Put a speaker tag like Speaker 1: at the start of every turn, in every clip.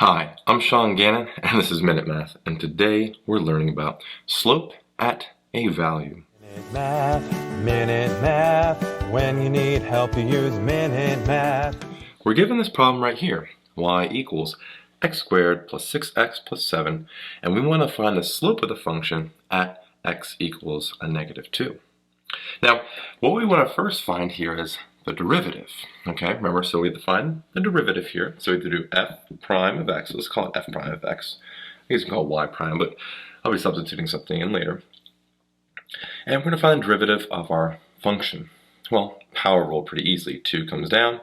Speaker 1: Hi, I'm Sean Gannon, and this is Minute Math, and today we're learning about slope at a value.
Speaker 2: Minute Math, when you need help you use Minute Math.
Speaker 1: We're given this problem right here, y equals x squared plus 6x plus 7, and we want to find the slope of the function at x equals a negative 2. Now, what we want to first find here is the derivative. Okay, remember, so we have to find the derivative here. So we have to do f prime of x. Let's call it f prime of x. I guess you can call it y prime, but I'll be substituting something in later. And we're going to find the derivative of our function. Well, power rule pretty easily. 2 comes down.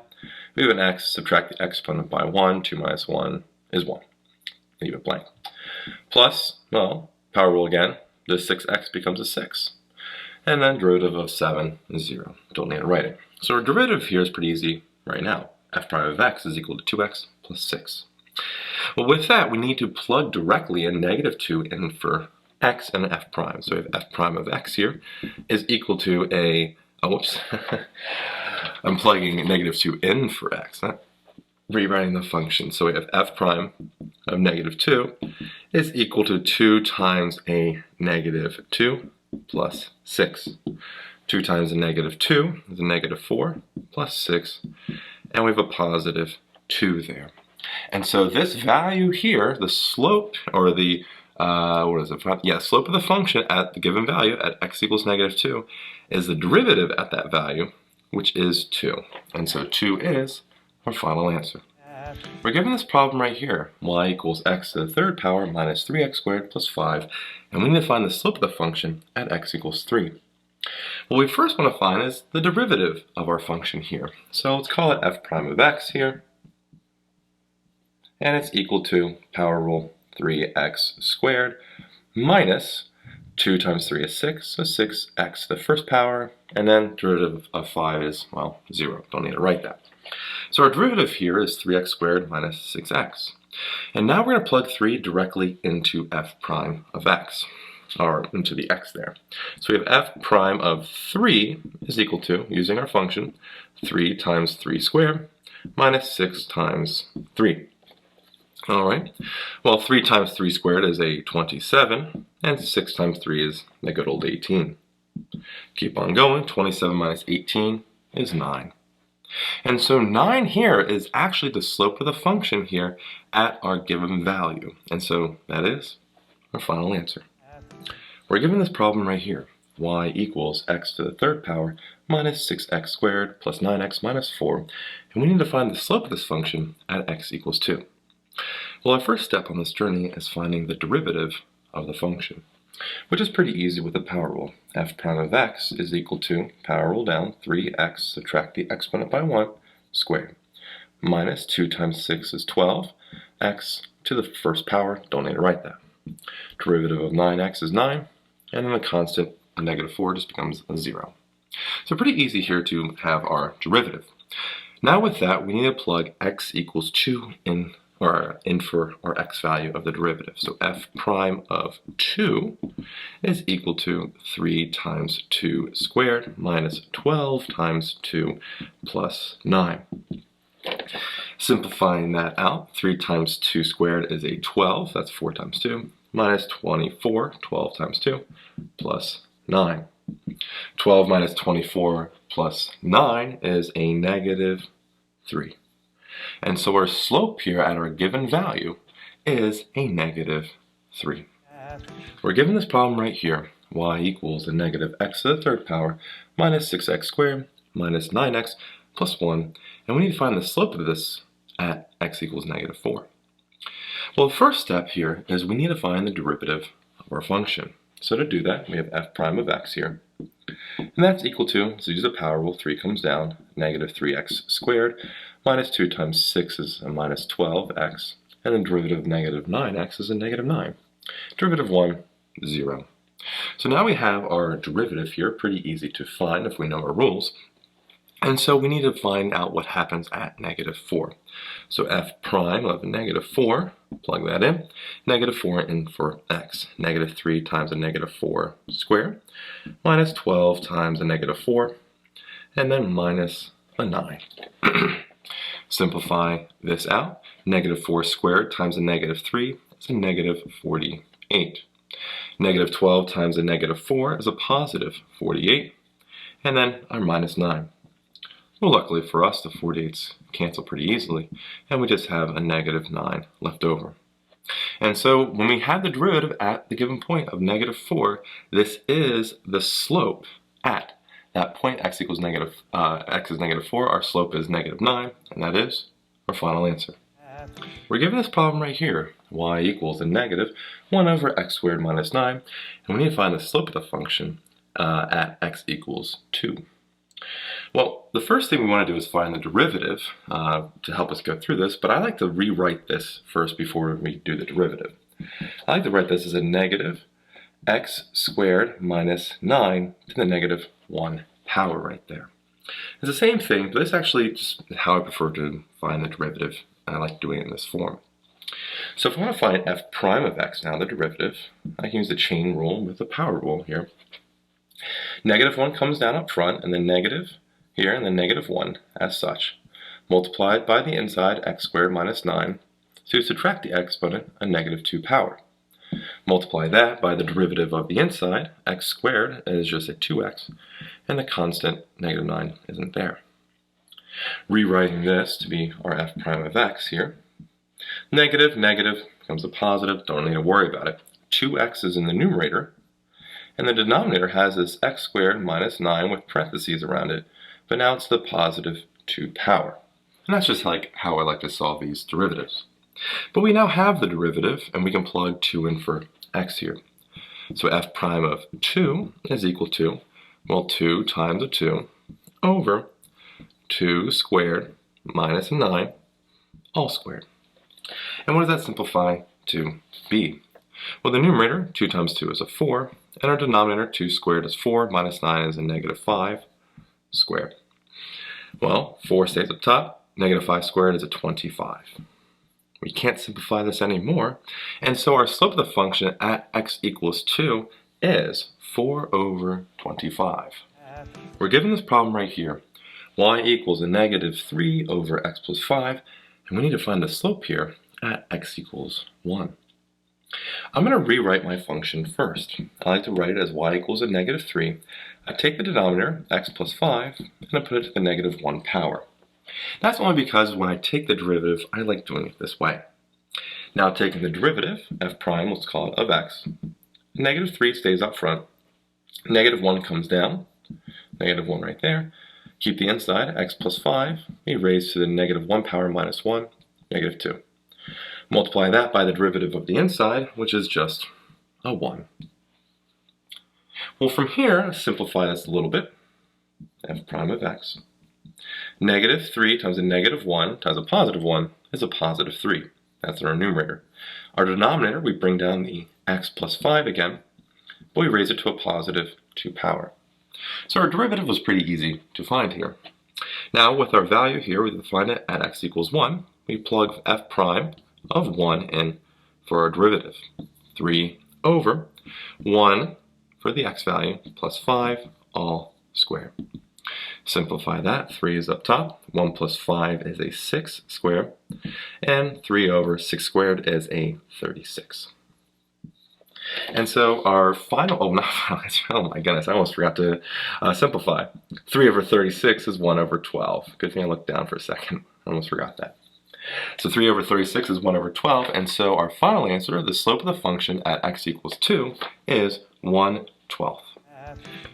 Speaker 1: We have an x, subtract the exponent by 1. 2 minus 1 is 1. Leave it blank. Plus, well, power rule again. The 6x becomes a 6. And then derivative of 7 is 0. Don't need to write it. So our derivative here is pretty easy right now. F prime of x is equal to 2x plus 6. Well, with that, we need to plug directly a negative 2 in for x and f prime. So we have f prime of x here is equal to a, I'm plugging negative 2 in for x, not rewriting the function. So we have f prime of negative 2 is equal to 2 times a negative 2 plus 6. 2 times a negative 2 is a negative 4 plus 6, and we have a positive 2 there. And so this value here, the slope, or the, slope of the function at the given value at x equals negative 2 is the derivative at that value, which is 2. And so 2 is our final answer. We're given this problem right here, y equals x to the third power minus 3x squared plus 5, and we need to find the slope of the function at x equals 3. What we first want to find is the derivative of our function here. So let's call it f prime of x here, and it's equal to power rule 3x squared minus 2 times 3 is 6, so 6x to the first power, and then derivative of 5 is, well, 0. Don't need to write that. So our derivative here is 3x squared minus 6x. And now we're going to plug 3 directly into f prime of x, or into the x there. So we have f prime of 3 is equal to, using our function, 3 times 3 squared minus 6 times 3. Alright, well, 3 times 3 squared is a 27, and 6 times 3 is a good old 18. Keep on going, 27 minus 18 is 9. And so 9 here is actually the slope of the function here at our given value. And so that is our final answer. We're given this problem right here, y equals x to the third power minus 6x squared plus 9x minus 4, and we need to find the slope of this function at x equals 2. Well, our first step on this journey is finding the derivative of the function, which is pretty easy with the power rule. F prime of x is equal to, power rule down, 3x, subtract the exponent by 1, squared, minus 2 times 6 is 12, x to the first power, don't need to write that. Derivative of 9x is 9, and then the constant, a negative 4, just becomes a 0. So pretty easy here to have our derivative. Now with that, we need to plug x equals 2 in for our x value of the derivative. So f prime of 2 is equal to 3 times 2 squared minus 12 times 2 plus 9. Simplifying that out, 3 times 2 squared is a 12, that's 4 times 2, minus 24, 12 times 2, plus 9. 12 minus 24 plus 9 is a negative 3. And so our slope here at our given value is a negative 3. We're given this problem right here, y equals a negative x to the third power minus 6x squared minus 9x plus 1, and we need to find the slope of this at x equals negative 4. Well, the first step here is we need to find the derivative of our function. So to do that, we have f prime of x here, and that's equal to, so use the power rule, 3 comes down, negative 3x squared, minus 2 times 6 is a minus 12x, and the derivative of negative 9x is a negative 9. Derivative 1, 0. So now we have our derivative here, pretty easy to find if we know our rules. And so we need to find out what happens at negative 4. So f prime of negative 4, plug that in, negative 4 in for x. Negative 3 times a negative 4 squared, minus 12 times a negative 4, and then minus a 9. Simplify this out. Negative 4 squared times a negative 3 is a negative 48. Negative 12 times a negative 4 is a positive 48. And then our minus 9. Well, luckily for us, the 48s cancel pretty easily, and we just have a negative 9 left over. And so when we have the derivative at the given point of negative 4, this is the slope at that point. X equals x is negative 4, our slope is negative 9, and that is our final answer. We're given this problem right here, y equals a negative 1 over x squared minus 9, and we need to find the slope of the function at x equals 2. Well, the first thing we want to do is find the derivative to help us go through this, but I like to rewrite this first before we do the derivative. I like to write this as a negative x squared minus 9 to the negative 1 power right there. It's the same thing, but this actually just how I prefer to find the derivative. I like doing it in this form. So if I want to find f prime of x now, the derivative, I can use the chain rule with the power rule here. Negative 1 comes down up front, and then negative here, and then negative 1 as such, multiplied by the inside x squared minus 9 to subtract the exponent, a negative 2 power. Multiply that by the derivative of the inside, x squared is just a 2x, and the constant negative 9 isn't there. Rewriting this to be our f prime of x here, negative becomes a positive, don't need to worry about it. 2x is in the numerator, and the denominator has this x squared minus 9 with parentheses around it, but now it's the positive 2 power. And that's just like how I like to solve these derivatives. But we now have the derivative, and we can plug 2 in for x here. So f prime of 2 is equal to, well, 2 times a 2 over 2 squared minus 9 all squared. And what does that simplify to be? Well, the numerator, 2 times 2 is a 4, and our denominator, 2 squared is 4, minus 9 is a negative 5 squared. Well, 4 stays up top, negative 5 squared is a 25. We can't simplify this anymore, and so our slope of the function at x equals 2 is 4 over 25. We're given this problem right here. Y equals a negative 3 over x plus 5, and we need to find the slope here at x equals 1. I'm going to rewrite my function first. I like to write it as y equals a negative 3. I take the denominator, x plus 5, and I put it to the negative 1 power. That's only because when I take the derivative, I like doing it this way. Now taking the derivative, f prime, let's call it, of x, negative 3 stays up front, negative 1 comes down, negative 1 right there, keep the inside, x plus 5, we raise to the negative 1 power minus 1, negative 2. Multiply that by the derivative of the inside, which is just a 1. Well, from here, let's simplify this a little bit. F prime of x. Negative 3 times a negative 1 times a positive 1 is a positive 3. That's our numerator. Our denominator, we bring down the x plus 5 again, but we raise it to a positive 2 power. So our derivative was pretty easy to find here. Now, with our value here, we define it at x equals 1. We plug f prime of 1 in for our derivative. 3 over 1 for the x value plus 5 all squared. Simplify that. 3 is up top, 1 plus 5 is a 6 squared, and 3 over 6 squared is a 36. And so our final, oh my goodness, I almost forgot to simplify. 3 over 36 is 1 over 12. Good thing I looked down for a second. I almost forgot that. So 3 over 36 is 1 over 12, and so our final answer, the slope of the function at x equals 2, is 1/12.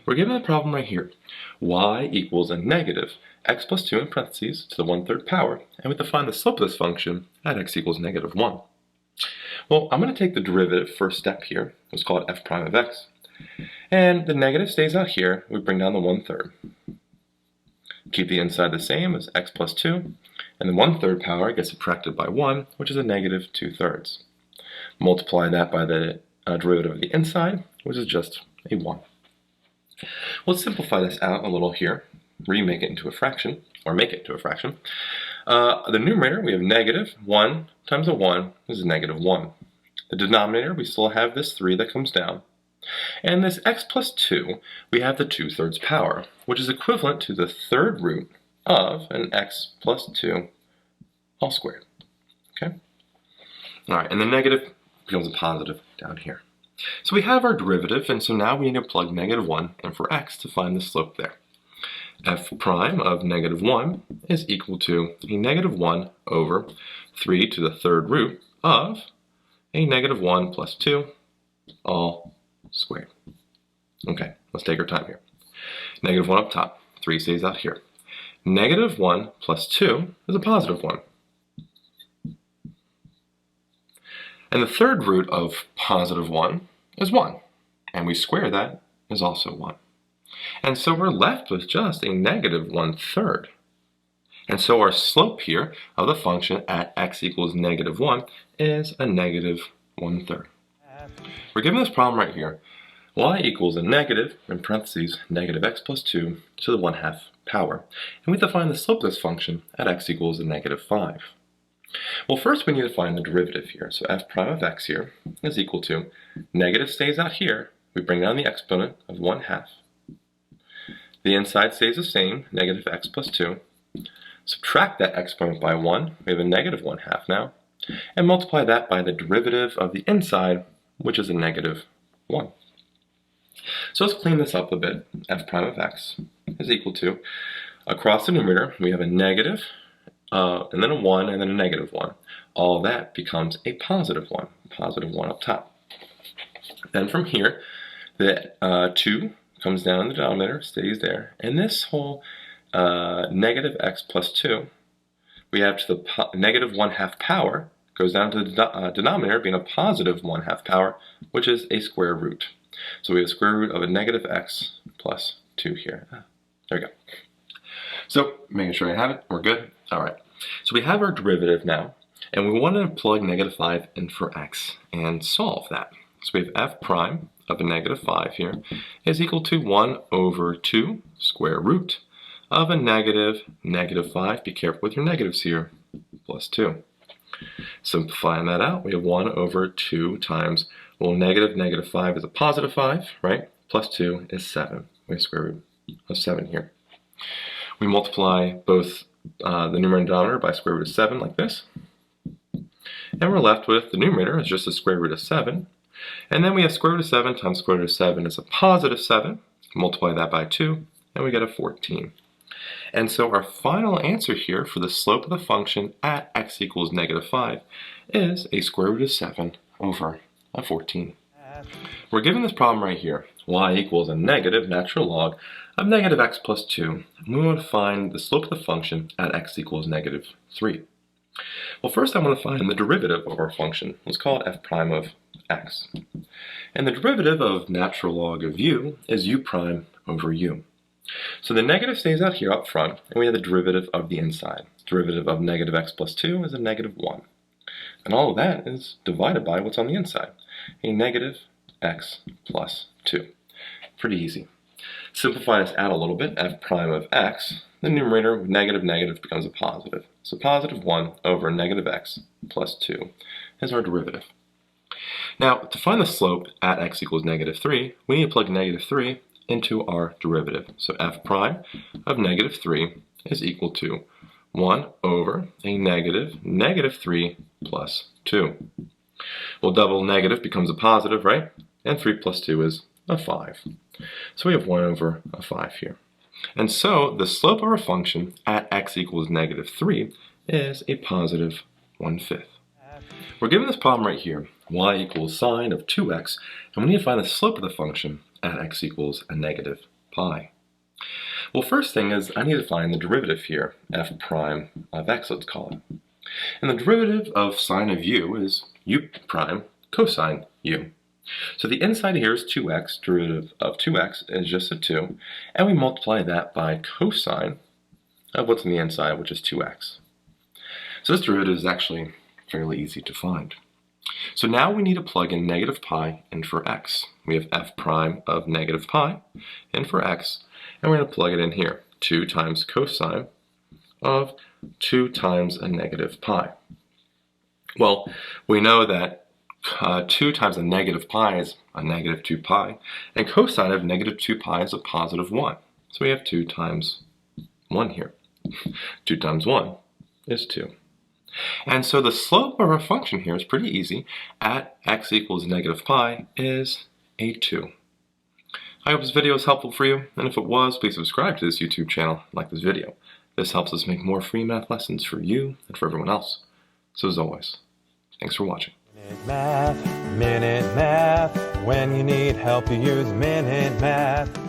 Speaker 1: We're given the problem right here. Y equals a negative x plus 2 in parentheses to the 1/3 power, and we define the slope of this function at x equals negative 1. Well, I'm going to take the derivative first step here. Let's call it f prime of x. And the negative stays out here. We bring down the 1/3. Keep the inside the same as x plus 2. And the 1/3 power gets subtracted by 1, which is a negative 2/3. Multiply that by the derivative of the inside, which is just a 1. Let's simplify this out a little here. Remake it into a fraction, or make it to a fraction. The numerator, we have negative 1 times a 1 is a negative 1. The denominator, we still have this 3 that comes down. And this x plus 2, we have the 2/3 power, which is equivalent to the third root of an x plus 2 all squared. Okay? All right, and the negative becomes a positive down here. So we have our derivative, and so now we need to plug -1 in for x to find the slope there. F prime of -1 is equal to a -1 over 3 to the third root of a -1 plus 2 all squared. Okay, let's take our time here. -1 up top, 3 stays out here. -1 plus 2 is a positive 1. And the third root of positive 1 is 1. And we square that is also 1. And so we're left with just a -1/3. And so our slope here of the function at x equals -1 is a -1/3. We're given this problem right here. Y equals a negative, in parentheses, -x plus 2 to the 1/2 power. And we define the slope of this function at x equals a -5. Well, first we need to find the derivative here. So f prime of x here is equal to, negative stays out here, we bring down the exponent of 1/2. The inside stays the same, -x plus 2. Subtract that exponent by 1, we have a -1/2 now, and multiply that by the derivative of the inside, which is a -1. So let's clean this up a bit. F prime of x is equal to, across the numerator, we have a negative, and then a 1, and then a -1. All that becomes a positive 1 up top. Then from here, the 2 comes down in the denominator, stays there, and this whole -x plus 2, we have to the -1/2 power, goes down to the denominator being a positive 1/2 power, which is a square root. So we have a square root of a -x plus 2 here. There we go. So making sure I have it, we're good. All right, so we have our derivative now, and we want to plug -5 in for x and solve that. So we have f prime of a -5 here is equal to 1 over 2 square root of a -5, be careful with your negatives here, plus 2. Simplifying that out, we have 1 over 2 times, well, -5 is a positive 5, right? Plus 2 is 7. We have square root of 7 here. We multiply both the numerator and denominator by square root of 7 like this. And we're left with the numerator is just a square root of 7. And then we have square root of 7 times square root of 7 is a positive 7. Multiply that by 2, and we get a 14. And so our final answer here for the slope of the function at x equals -5 is a square root of 7 over a 14. We're given this problem right here. Y equals a negative natural log of -x plus 2. And we want to find the slope of the function at x equals -3. Well, first I want to find the derivative of our function. Let's call it f prime of x. And the derivative of natural log of u is u prime over u. So the negative stays out here up front, and we have the derivative of the inside. Derivative of -x plus 2 is a -1. And all of that is divided by what's on the inside, a -x plus 2. Pretty easy. Simplify this out a little bit, f prime of x, the numerator with negative becomes a positive. So positive 1 over -x plus 2 is our derivative. Now, to find the slope at x equals -3, we need to plug -3 into our derivative. So f prime of -3 is equal to 1 over a -3 plus 2. Well, double negative becomes a positive, right? And 3 plus 2 is a 5. So we have 1 over a 5 here. And so the slope of our function at x equals -3 is a positive 1/5. We're given this problem right here, y equals sine of 2x, and we need to find the slope of the function at x equals a -pi. Well, first thing is I need to find the derivative here, f prime of x, let's call it. And the derivative of sine of u is u prime cosine u. So the inside here is 2x, derivative of 2x is just a 2, and we multiply that by cosine of what's on the inside, which is 2x. So this derivative is actually fairly easy to find. So now we need to plug in -pi in for x. We have f prime of -pi in for x, and we're going to plug it in here. 2 times cosine of 2 times a -pi. Well, we know that 2 times a -pi is a -2 pi, and cosine of -2 pi is a positive 1. So we have 2 times 1 here. 2 times 1 is 2. And so the slope of our function here is pretty easy. At x equals negative pi is a 2. I hope this video was helpful for you, and if it was, please subscribe to this YouTube channel, like this video. This helps us make more free math lessons for you and for everyone else. So as always, thanks for watching.
Speaker 2: Minute Math. When you need help, you use Minute Math.